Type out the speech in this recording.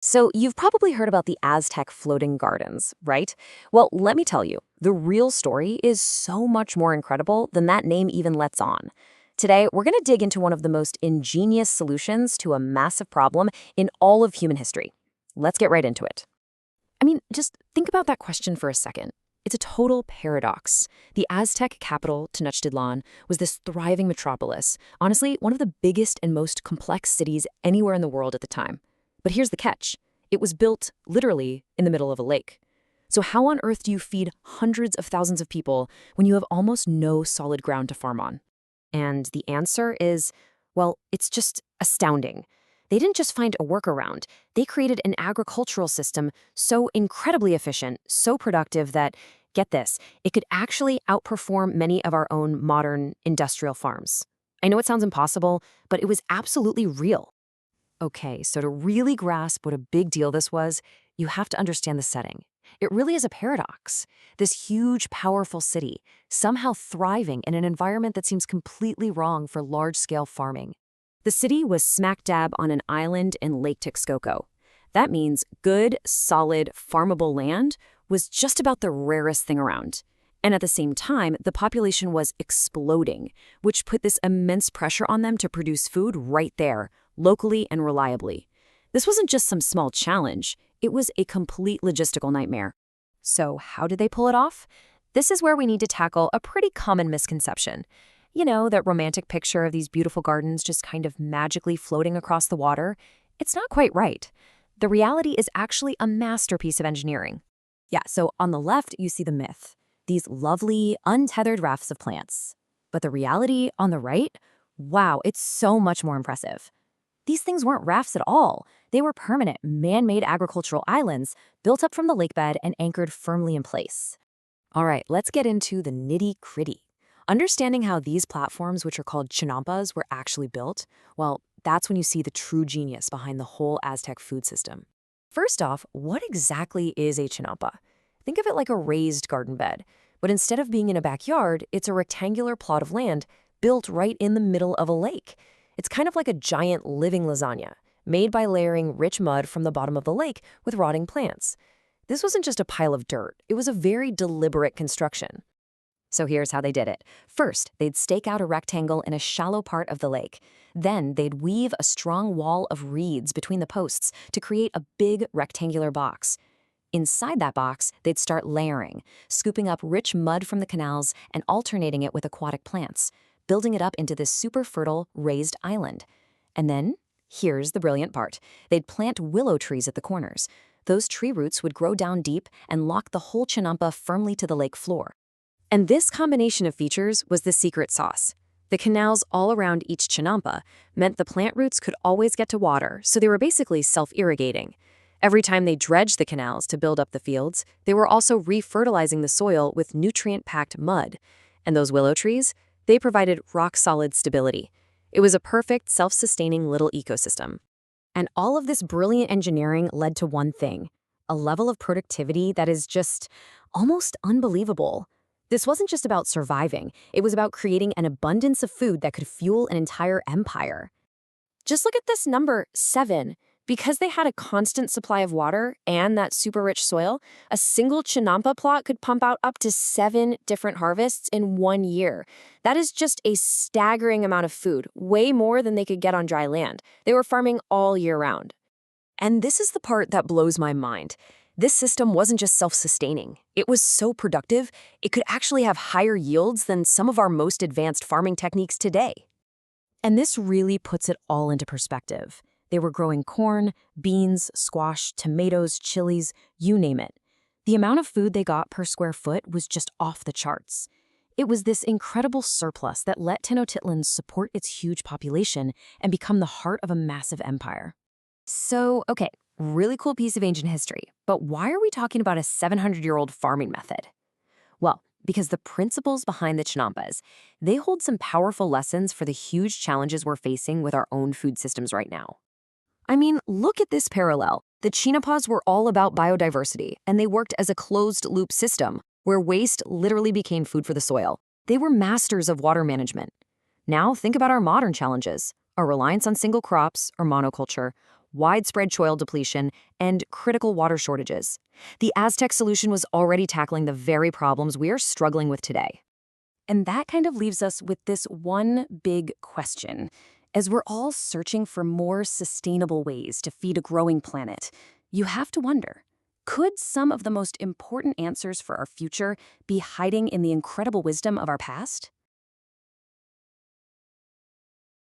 So, you've probably heard about the Aztec floating gardens, right? Well, let me tell you, the real story is so much more incredible than that name even lets on. Today, we're going to dig into one of the most ingenious solutions to a massive problem in all of human history. Let's get right into it. Just think about that question for a second. It's a total paradox. The Aztec capital, Tenochtitlan, was this thriving metropolis, honestly, one of the biggest and most complex cities anywhere in the world at the time. But here's the catch. It was built, literally, in the middle of a lake. So how on earth do you feed hundreds of thousands of people when you have almost no solid ground to farm on? And the answer is, well, it's just astounding. They didn't just find a workaround. They created an agricultural system so incredibly efficient, so productive that, get this, it could actually outperform many of our own modern industrial farms. I know it sounds impossible, but it was absolutely real. Okay, so to really grasp what a big deal this was, you have to understand the setting. It really is a paradox. This huge, powerful city, somehow thriving in an environment that seems completely wrong for large-scale farming. The city was smack dab on an island in Lake Texcoco. That means good, solid, farmable land was just about the rarest thing around. And at the same time, the population was exploding, which put this immense pressure on them to produce food right there, locally and reliably. This wasn't just some small challenge, it was a complete logistical nightmare. So how did they pull it off? This is where we need to tackle a pretty common misconception. You know, that romantic picture of these beautiful gardens just kind of magically floating across the water? It's not quite right. The reality is actually a masterpiece of engineering. Yeah, so on the left, you see the myth. These lovely, untethered rafts of plants. But the reality on the right? Wow, it's so much more impressive. These things weren't rafts at all. They were permanent, man-made agricultural islands built up from the lakebed and anchored firmly in place. All right, let's get into the nitty-gritty. Understanding how these platforms, which are called Chinampas, were actually built, well, that's when you see the true genius behind the whole Aztec food system. First off, what exactly is a Chinampa? Think of it like a raised garden bed, but instead of being in a backyard, it's a rectangular plot of land built right in the middle of a lake. It's kind of like a giant living lasagna, made by layering rich mud from the bottom of the lake with rotting plants. This wasn't just a pile of dirt, it was a very deliberate construction. So here's how they did it. First, they'd stake out a rectangle in a shallow part of the lake. Then they'd weave a strong wall of reeds between the posts to create a big rectangular box. Inside that box, they'd start layering, scooping up rich mud from the canals and alternating it with aquatic plants, building it up into this super fertile, raised island. And then, here's the brilliant part. They'd plant willow trees at the corners. Those tree roots would grow down deep and lock the whole Chinampa firmly to the lake floor. And this combination of features was the secret sauce. The canals all around each Chinampa meant the plant roots could always get to water, so they were basically self-irrigating. Every time they dredged the canals to build up the fields, they were also re-fertilizing the soil with nutrient-packed mud. And those willow trees, they provided rock-solid stability. It was a perfect, self-sustaining little ecosystem. And all of this brilliant engineering led to one thing, a level of productivity that is just almost unbelievable. This wasn't just about surviving, it was about creating an abundance of food that could fuel an entire empire. Just look at this number, 7. Because they had a constant supply of water and that super rich soil, a single Chinampa plot could pump out up to 7 different harvests in 1 year. That is just a staggering amount of food, way more than they could get on dry land. They were farming all year round. And this is the part that blows my mind. This system wasn't just self-sustaining. It was so productive, it could actually have higher yields than some of our most advanced farming techniques today. And this really puts it all into perspective. They were growing corn, beans, squash, tomatoes, chilies, you name it. The amount of food they got per square foot was just off the charts. It was this incredible surplus that let Tenochtitlan support its huge population and become the heart of a massive empire. So, okay, really cool piece of ancient history, but why are we talking about a 700-year-old farming method? Well, because the principles behind the Chinampas, they hold some powerful lessons for the huge challenges we're facing with our own food systems right now. Look at this parallel. The Chinampas were all about biodiversity, and they worked as a closed-loop system where waste literally became food for the soil. They were masters of water management. Now think about our modern challenges, our reliance on single crops or monoculture. widespread soil depletion, and critical water shortages. The Aztec solution was already tackling the very problems we are struggling with today. And that kind of leaves us with this one big question. As we're all searching for more sustainable ways to feed a growing planet, you have to wonder, could some of the most important answers for our future be hiding in the incredible wisdom of our past?